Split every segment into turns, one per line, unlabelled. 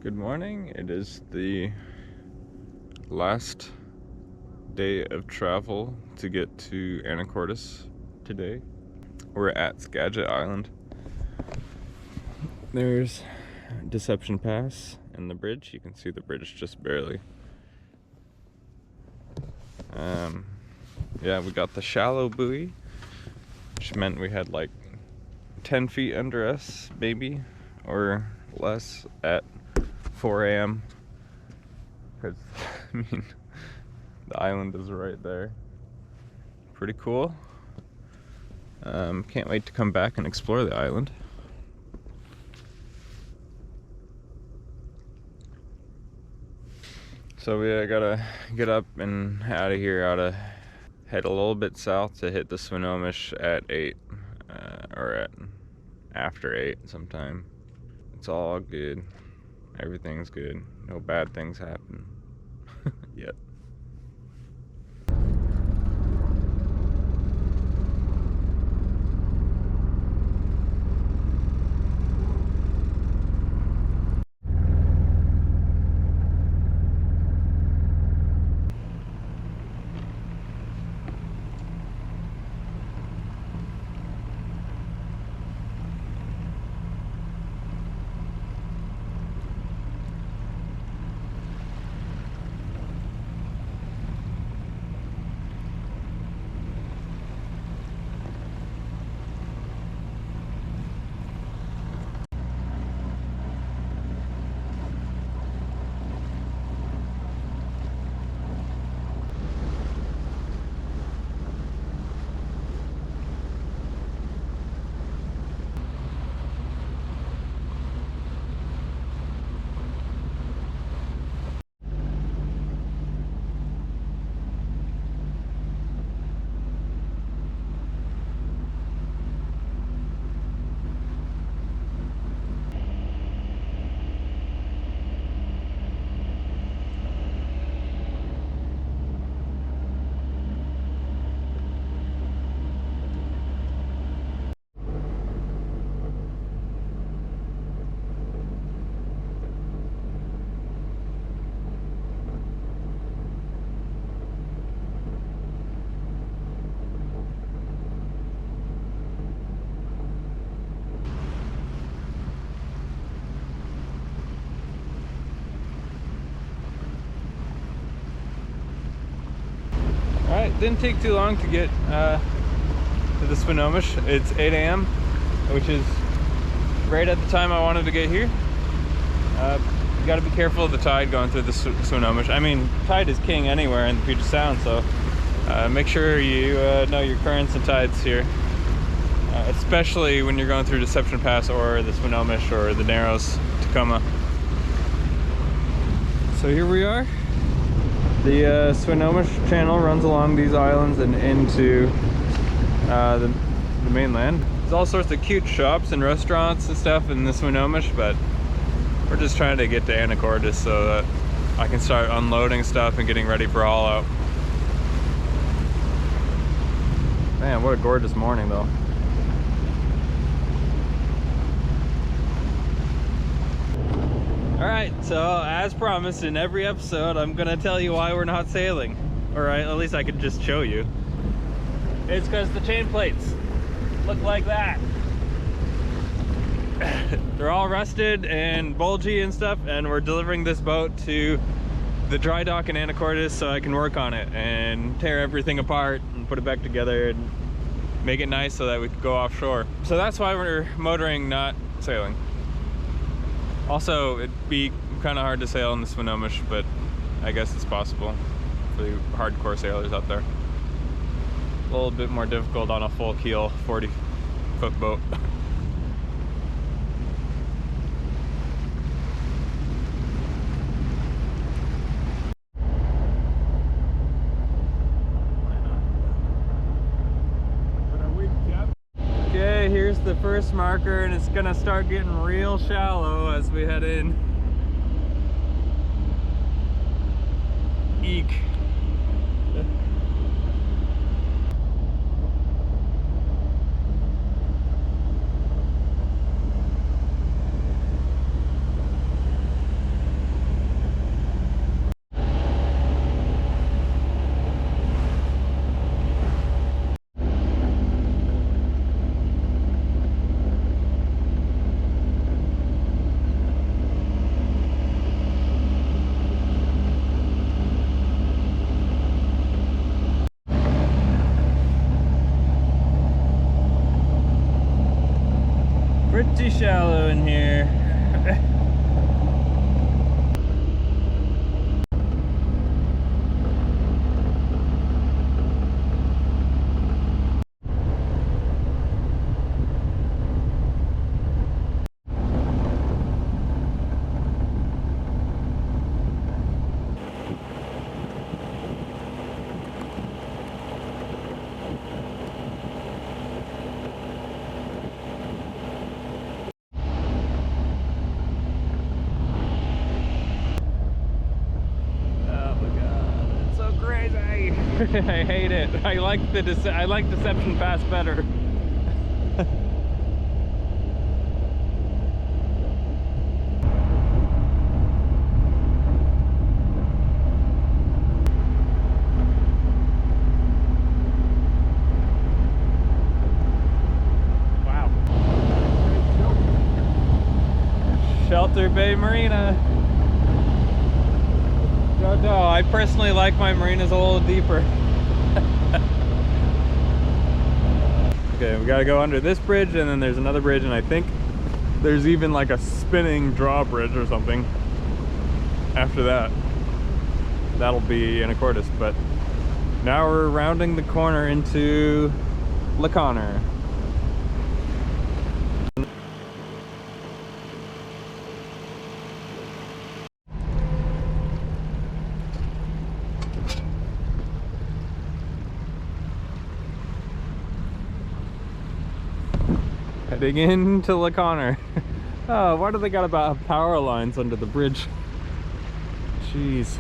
Good morning. It is the last day of travel to get to Anacortes today. We're at Skagit Island. There's Deception Pass and the bridge. You can see the bridge just barely. Yeah, we got the shallow buoy, which meant we had like 10 feet under us, maybe, or less at 4 a.m. because, I mean, the island is right there. Pretty cool. Can't wait to come back and explore the island. So we gotta get up and out of here. Gotta head a little bit south to hit the Swinomish at 8, or at after 8 sometime. It's all good. Everything's good. No bad things happen yet. Alright, didn't take too long to get to the Swinomish. It's 8 a.m., which is right at the time I wanted to get here. You gotta be careful of the tide going through the Swinomish. I mean, tide is king anywhere in the Puget Sound, so make sure you know your currents and tides here. Especially when you're going through Deception Pass or the Swinomish or the Narrows, Tacoma. So here we are. The Swinomish Channel runs along these islands and into the mainland. There's all sorts of cute shops and restaurants and stuff in the Swinomish, but we're just trying to get to Anacortes so that I can start unloading stuff and getting ready for haul out. Man, what a gorgeous morning though. Alright, so as promised in every episode, I'm gonna tell you why we're not sailing. Alright, at least I could just show you. It's because the chain plates look like that. They're all rusted and bulgy and stuff, and we're delivering this boat to the dry dock in Anacortes so I can work on it and tear everything apart and put it back together and make it nice so that we could go offshore. So that's why we're motoring, not sailing. Also, it'd be kind of hard to sail in the Swinomish, but I guess it's possible for the hardcore sailors out there. A little bit more difficult on a full keel 40-foot boat. Okay, here's the first marker, and it's gonna start getting real shallow as we head in. Eek. pretty shallow in here. I hate it. I like Deception Pass better. Wow. Shelter Bay Marina. No, I personally like my marinas a little deeper. Okay, we gotta go under this bridge, and then there's another bridge, and I think there's even like a spinning drawbridge or something after that. That'll be Anacortes, but now we're rounding the corner into La Conner. Heading into La Conner. Oh, why do they got about power lines under the bridge? Jeez.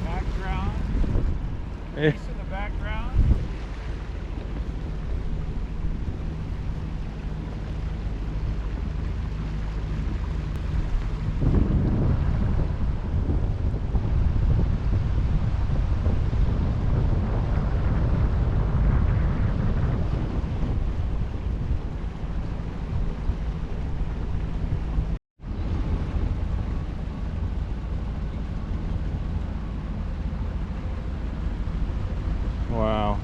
Background.
Yeah.
In the background.
Wow.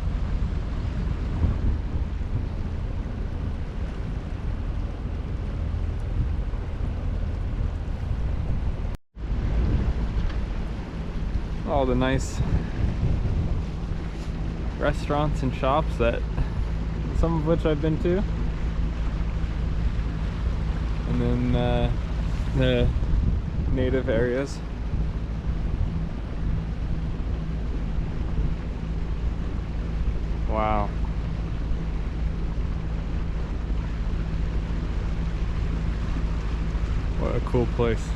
All the nice restaurants and shops that some of which I've been to. And then the native areas. Wow. What a cool place.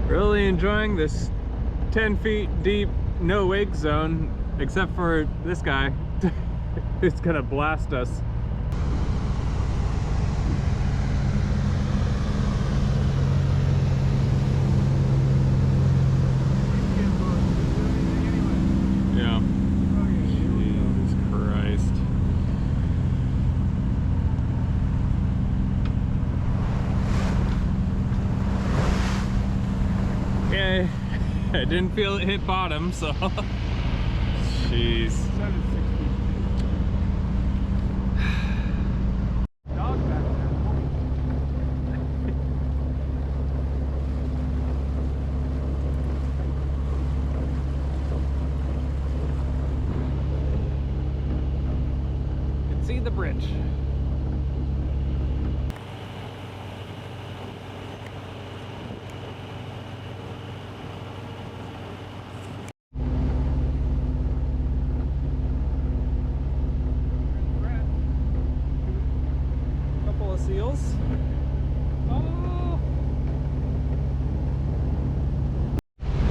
Really enjoying this 10 feet deep no wake zone, except for this guy who's gonna blast us. Yeah. Jesus Christ. Yeah, I didn't feel it hit bottom, so jeez.
Dog back there.
You can see the bridge. Seals. Oh.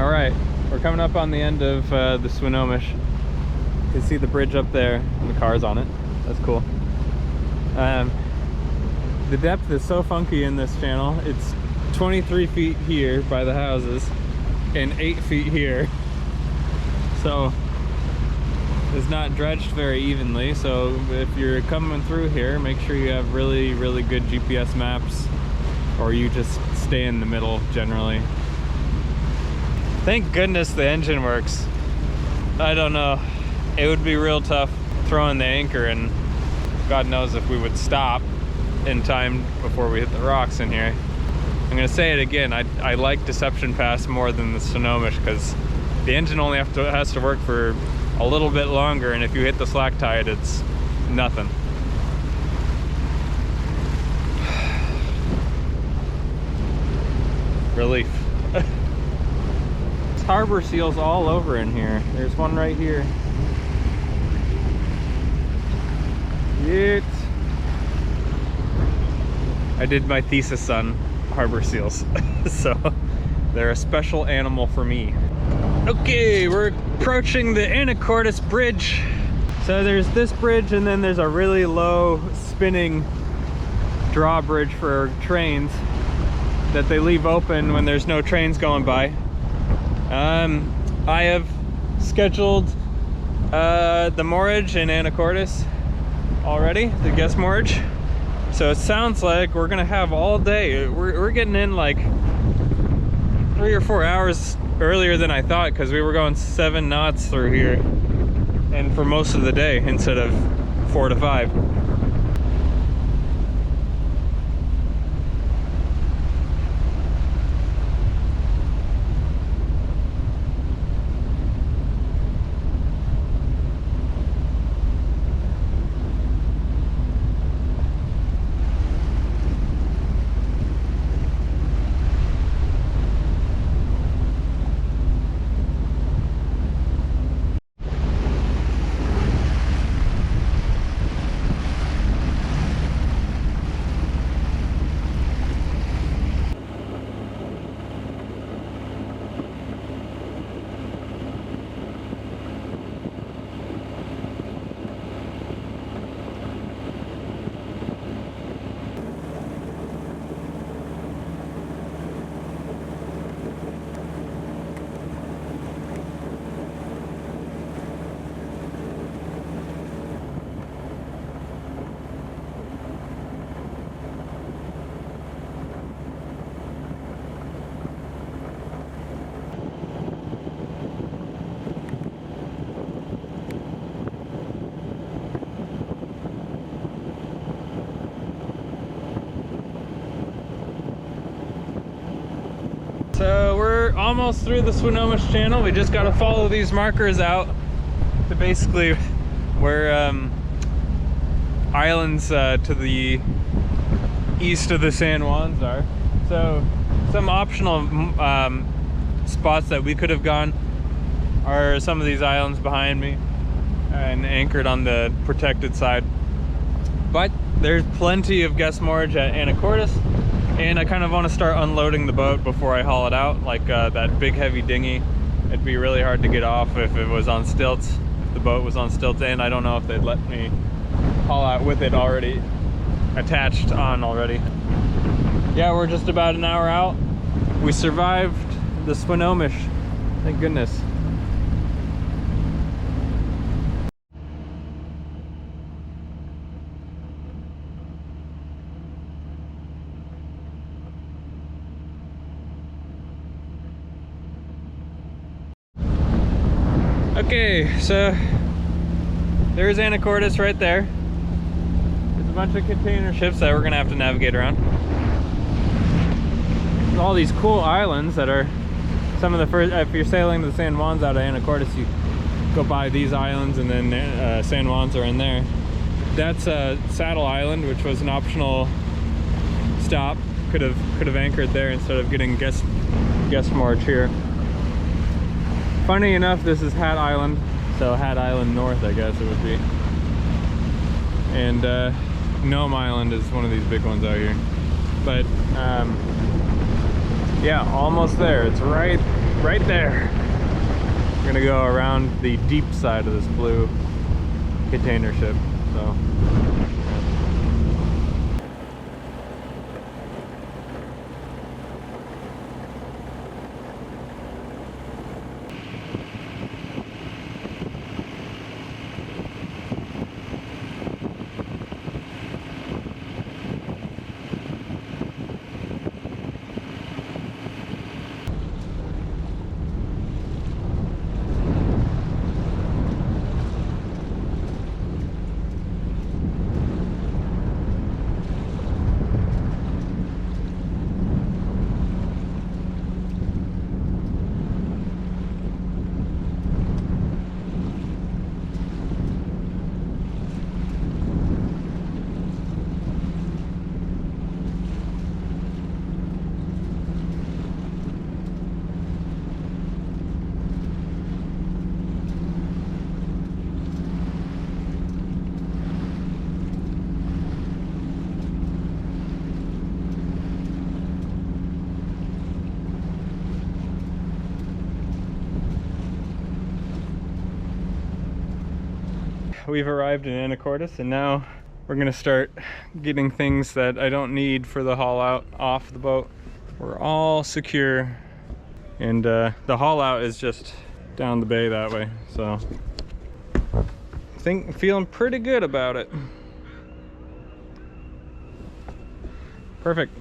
All right, we're coming up on the end of the Swinomish. You can see the bridge up there and the cars on it. That's cool. The depth is so funky in this channel. It's 23 feet here by the houses, and 8 feet here. So it's not dredged very evenly. So if you're coming through here, make sure you have really, really good GPS maps, or you just stay in the middle generally. Thank goodness the engine works. I don't know, it would be real tough throwing the anchor, and God knows if we would stop in time before we hit the rocks in here. I'm gonna say it again, I like Deception Pass more than the Swinomish, because the engine only has to work for a little bit longer, and if you hit the slack tide, it's nothing. Relief. There's harbor seals all over in here. There's one right here. Yeet. I did my thesis on harbor seals, so they're a special animal for me. Okay, we're approaching the Anacortes bridge. So there's this bridge, and then there's a really low spinning drawbridge for trains that they leave open when there's no trains going by. I have scheduled the moorage in Anacortes already, the guest moorage. So it sounds like we're gonna have all day. We're getting in like 3 or 4 hours earlier than I thought, because we were going 7 knots through here, and for most of the day instead of 4 to 5. So we're almost through the Swinomish Channel. We just got to follow these markers out to basically where islands to the east of the San Juans are. So some optional spots that we could have gone are some of these islands behind me and anchored on the protected side. But there's plenty of guest moorage at Anacortes. And I kind of want to start unloading the boat before I haul it out, like that big heavy dinghy. It'd be really hard to get off if it was on stilts, if the boat was on stilts, and I don't know if they'd let me haul out with it already attached on already. Yeah, we're just about an hour out. We survived the Swinomish, thank goodness. Okay, so there's Anacortes right there. There's a bunch of container ships that we're gonna have to navigate around. There's all these cool islands that are some of the first, if you're sailing the San Juans out of Anacortes, you go by these islands, and then San Juans are in there. That's Saddle Island, which was an optional stop. Could have anchored there instead of getting guest moorage here. Funny enough, this is Hat Island, so Hat Island North, I guess it would be. And Nome Island is one of these big ones out here. But yeah, almost there. It's right there. We're gonna go around the deep side of this blue container ship. So. we've arrived in Anacortes, and now we're gonna start getting things that I don't need for the haul out off the boat. We're all secure, and the haul out is just down the bay that way, so feeling pretty good about it. Perfect.